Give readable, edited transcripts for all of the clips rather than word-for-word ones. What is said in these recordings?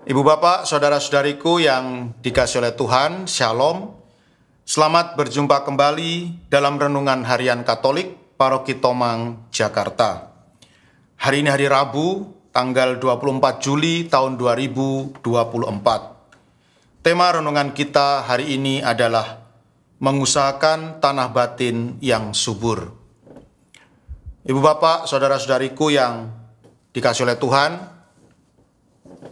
Ibu bapak, saudara-saudariku yang dikasihi oleh Tuhan, Shalom. Selamat berjumpa kembali dalam Renungan Harian Katolik Paroki Tomang, Jakarta. Hari ini hari Rabu, tanggal 24 Juli tahun 2024. Tema renungan kita hari ini adalah mengusahakan tanah batin yang subur. Ibu bapak, saudara-saudariku yang dikasihi oleh Tuhan,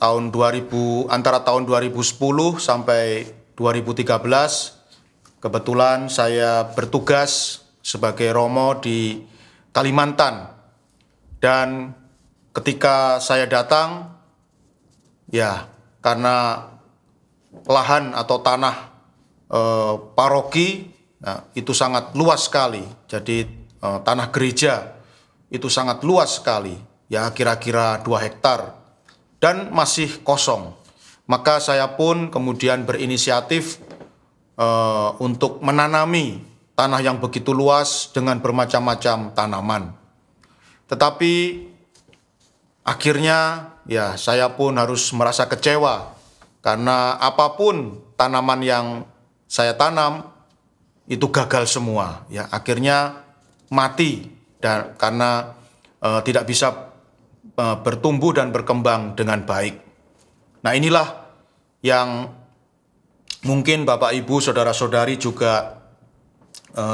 antara tahun 2010 sampai 2013, kebetulan saya bertugas sebagai romo di Kalimantan. Dan ketika saya datang, ya karena lahan atau tanah paroki itu sangat luas sekali. Jadi tanah gereja itu sangat luas sekali, ya kira-kira 2 hektar. Dan masih kosong. Maka saya pun kemudian berinisiatif untuk menanami tanah yang begitu luas dengan bermacam-macam tanaman. Tetapi akhirnya ya saya pun harus merasa kecewa karena apapun tanaman yang saya tanam itu gagal semua. Ya akhirnya mati dan karena tidak bisa bertumbuh dan berkembang dengan baik. Nah, inilah yang mungkin Bapak Ibu saudara-saudari juga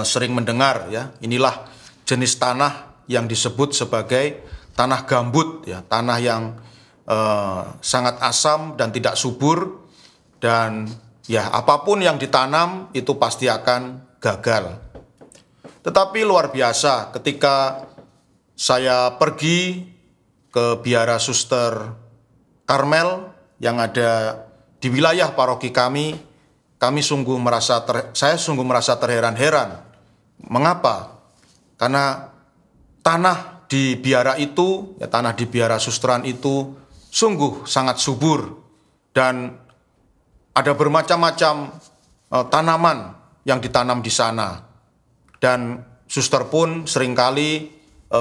sering mendengar, ya. Inilah jenis tanah yang disebut sebagai tanah gambut, ya, tanah yang sangat asam dan tidak subur, dan ya apapun yang ditanam itu pasti akan gagal. Tetapi luar biasa ketika saya pergi ke biara Suster Karmel yang ada di wilayah paroki kami saya sungguh merasa terheran-heran. Mengapa? Karena tanah di biara itu, ya tanah di biara susteran itu sungguh sangat subur dan ada bermacam-macam tanaman yang ditanam di sana. Dan suster pun seringkali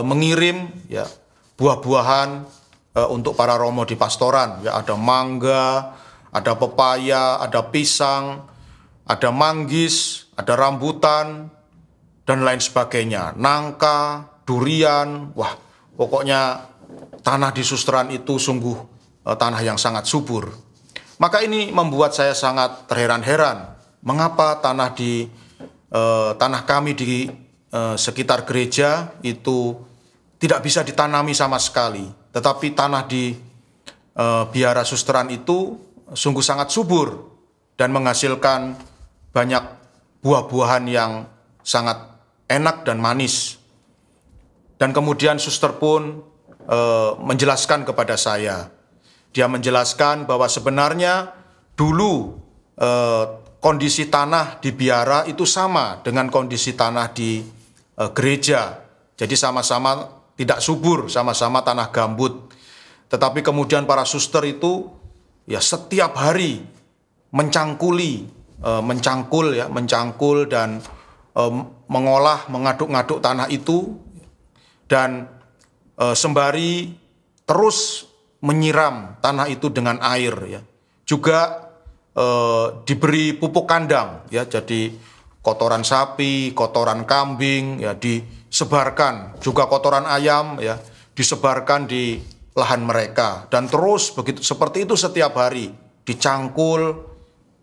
mengirim ya buah-buahan untuk para romo di pastoran. Ya, ada mangga, ada pepaya, ada pisang, ada manggis, ada rambutan, dan lain sebagainya. Nangka, durian, wah pokoknya tanah di susteran itu sungguh tanah yang sangat subur. Maka ini membuat saya sangat terheran-heran. Mengapa tanah kami di sekitar gereja itu tidak bisa ditanami sama sekali, tetapi tanah di biara susteran itu sungguh sangat subur dan menghasilkan banyak buah-buahan yang sangat enak dan manis. Dan kemudian suster pun menjelaskan kepada saya, dia menjelaskan bahwa sebenarnya dulu kondisi tanah di biara itu sama dengan kondisi tanah di gereja, jadi sama-sama tidak subur, sama-sama tanah gambut. Tetapi kemudian para suster itu ya setiap hari mencangkul dan mengolah, mengaduk-ngaduk tanah itu, dan sembari terus menyiram tanah itu dengan air, ya. Juga diberi pupuk kandang, ya. Jadi kotoran sapi, kotoran kambing, ya disebarkan, juga kotoran ayam, ya disebarkan di lahan mereka, dan terus begitu seperti itu setiap hari dicangkul,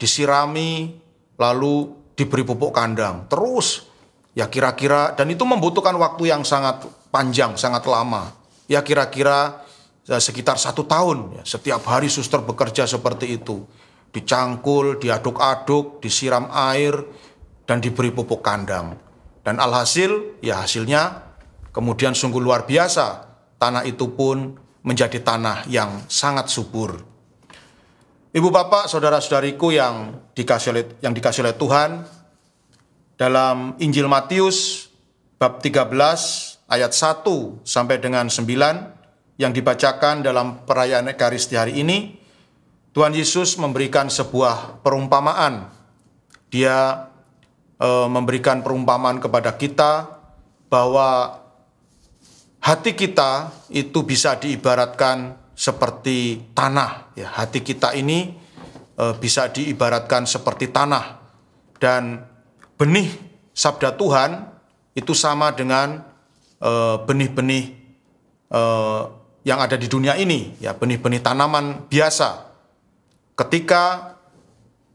disirami, lalu diberi pupuk kandang terus, ya kira-kira, dan itu membutuhkan waktu yang sangat panjang, sangat lama, ya kira-kira sekitar 1 tahun, ya. Setiap hari suster bekerja seperti itu, dicangkul, diaduk-aduk, disiram air, dan diberi pupuk kandang. Dan alhasil, ya hasilnya kemudian sungguh luar biasa. Tanah itu pun menjadi tanah yang sangat subur. Ibu bapak, saudara-saudariku yang dikasihi oleh Tuhan, dalam Injil Matius bab 13 ayat 1 sampai dengan 9 yang dibacakan dalam perayaan Ekaristi hari ini, Tuhan Yesus memberikan sebuah perumpamaan. Dia memberikan perumpamaan kepada kita bahwa hati kita itu bisa diibaratkan seperti tanah. Ya, hati kita ini bisa diibaratkan seperti tanah. Dan benih sabda Tuhan itu sama dengan benih-benih yang ada di dunia ini, ya, benih-benih tanaman biasa. Ketika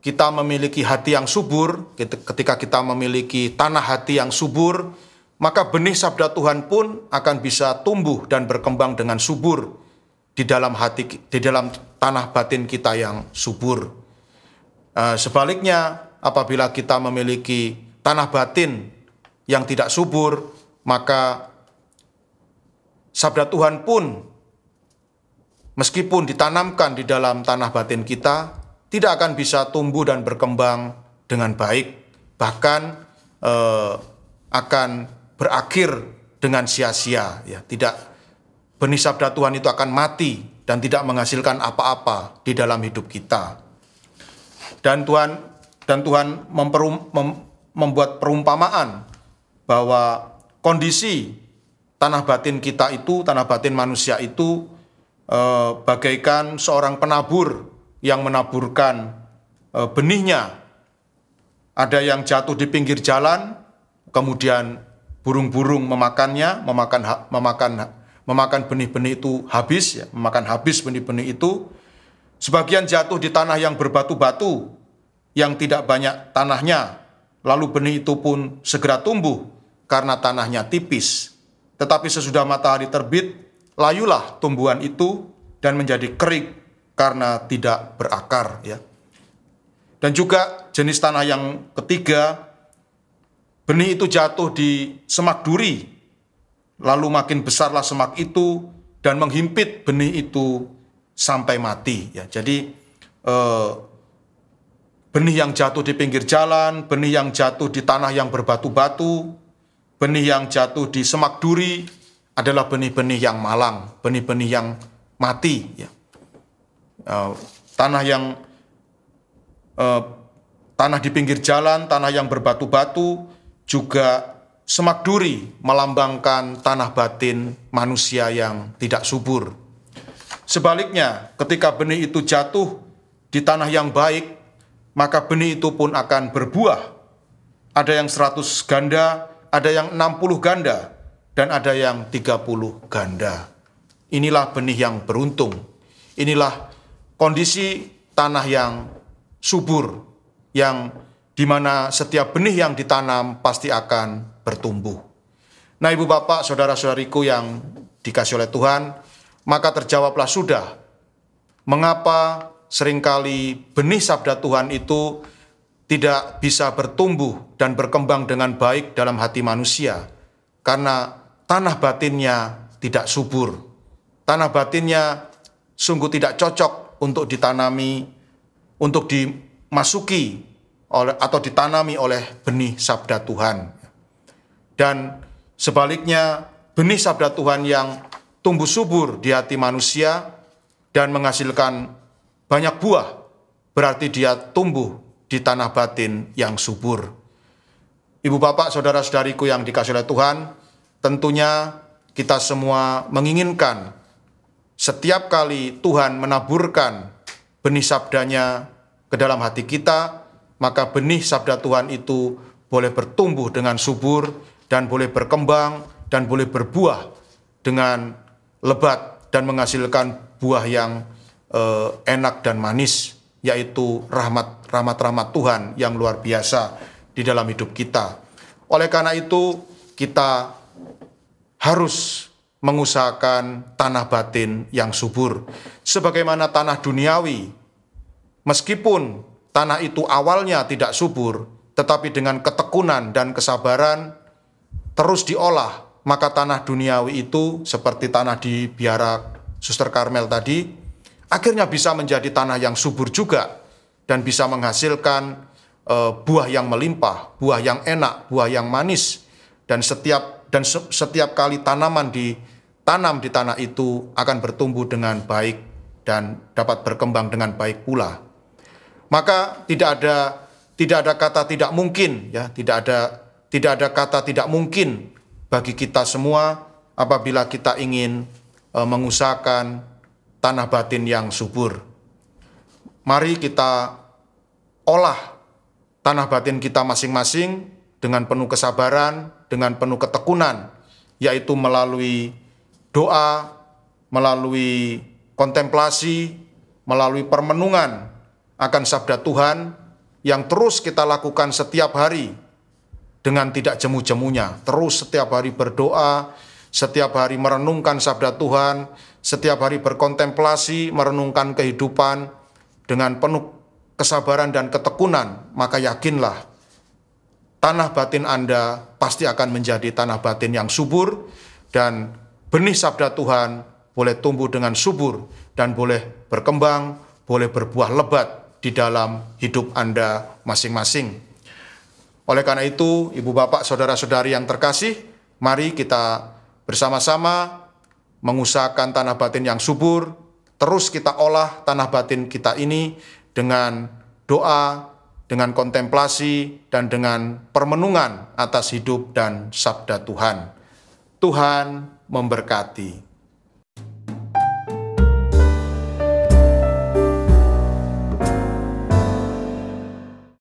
kita memiliki hati yang subur, ketika kita memiliki tanah hati yang subur, maka benih sabda Tuhan pun akan bisa tumbuh dan berkembang dengan subur di dalam hati, di dalam tanah batin kita yang subur. Sebaliknya, apabila kita memiliki tanah batin yang tidak subur, maka sabda Tuhan pun meskipun ditanamkan di dalam tanah batin kita, tidak akan bisa tumbuh dan berkembang dengan baik, bahkan akan berakhir dengan sia-sia. Ya, benih sabda Tuhan itu akan mati dan tidak menghasilkan apa-apa di dalam hidup kita. Dan Tuhan membuat perumpamaan bahwa kondisi tanah batin kita itu, tanah batin manusia itu bagaikan seorang penabur yang menaburkan benihnya. Ada yang jatuh di pinggir jalan, kemudian burung-burung memakannya, memakan benih-benih itu habis, ya, memakan habis benih-benih itu. Sebagian jatuh di tanah yang berbatu-batu, yang tidak banyak tanahnya, lalu benih itu pun segera tumbuh karena tanahnya tipis. Tetapi sesudah matahari terbit, layulah tumbuhan itu dan menjadi kering karena tidak berakar. Ya. Dan juga jenis tanah yang ketiga, benih itu jatuh di semak duri, lalu makin besarlah semak itu dan menghimpit benih itu sampai mati. Ya. Jadi benih yang jatuh di pinggir jalan, benih yang jatuh di tanah yang berbatu-batu, benih yang jatuh di semak duri adalah benih-benih yang malang, benih-benih yang mati. Ya. Tanah di pinggir jalan, tanah yang berbatu-batu, juga semak duri melambangkan tanah batin manusia yang tidak subur. Sebaliknya, ketika benih itu jatuh di tanah yang baik, maka benih itu pun akan berbuah. Ada yang 100 ganda, ada yang 60 ganda, dan ada yang 30 ganda. Inilah benih yang beruntung. Inilah kondisi tanah yang subur, yang dimana setiap benih yang ditanam pasti akan bertumbuh. Nah, ibu bapak, saudara-saudariku yang dikasihi oleh Tuhan, maka terjawablah sudah mengapa seringkali benih sabda Tuhan itu tidak bisa bertumbuh dan berkembang dengan baik dalam hati manusia, karena tanah batinnya tidak subur. Tanah batinnya sungguh tidak cocok untuk ditanami, untuk dimasuki atau ditanami oleh benih sabda Tuhan. Dan sebaliknya, benih sabda Tuhan yang tumbuh subur di hati manusia dan menghasilkan banyak buah, berarti dia tumbuh di tanah batin yang subur. Ibu bapak, saudara-saudariku yang dikasihi oleh Tuhan, tentunya kita semua menginginkan setiap kali Tuhan menaburkan benih sabdanya ke dalam hati kita, maka benih sabda Tuhan itu boleh bertumbuh dengan subur dan boleh berkembang dan boleh berbuah dengan lebat dan menghasilkan buah yang enak dan manis, yaitu rahmat Tuhan yang luar biasa di dalam hidup kita. Oleh karena itu, kita harus mengusahakan tanah batin yang subur. Sebagaimana tanah duniawi, meskipun tanah itu awalnya tidak subur, tetapi dengan ketekunan dan kesabaran terus diolah, maka tanah duniawi itu seperti tanah di biara Suster Karmel tadi, akhirnya bisa menjadi tanah yang subur juga dan bisa menghasilkan buah yang melimpah, buah yang enak, buah yang manis, dan setiap kali tanaman ditanam di tanah itu akan bertumbuh dengan baik dan dapat berkembang dengan baik pula. Maka tidak ada kata tidak mungkin, ya, tidak ada kata tidak mungkin bagi kita semua apabila kita ingin mengusahakan tanah batin yang subur. Mari kita olah tanah batin kita masing-masing dengan penuh kesabaran, dengan penuh ketekunan, yaitu melalui doa, melalui kontemplasi, melalui permenungan akan sabda Tuhan yang terus kita lakukan setiap hari dengan tidak jemu-jemunya. Terus setiap hari berdoa, setiap hari merenungkan sabda Tuhan, setiap hari berkontemplasi, merenungkan kehidupan dengan penuh kesabaran dan ketekunan, maka yakinlah tanah batin Anda pasti akan menjadi tanah batin yang subur, dan benih sabda Tuhan boleh tumbuh dengan subur dan boleh berkembang, boleh berbuah lebat di dalam hidup Anda masing-masing. Oleh karena itu, Ibu Bapak, Saudara-saudari yang terkasih, mari kita bersama-sama mengusahakan tanah batin yang subur. Terus kita olah tanah batin kita ini dengan doa, dengan kontemplasi, dan dengan permenungan atas hidup dan sabda Tuhan. Tuhan memberkati.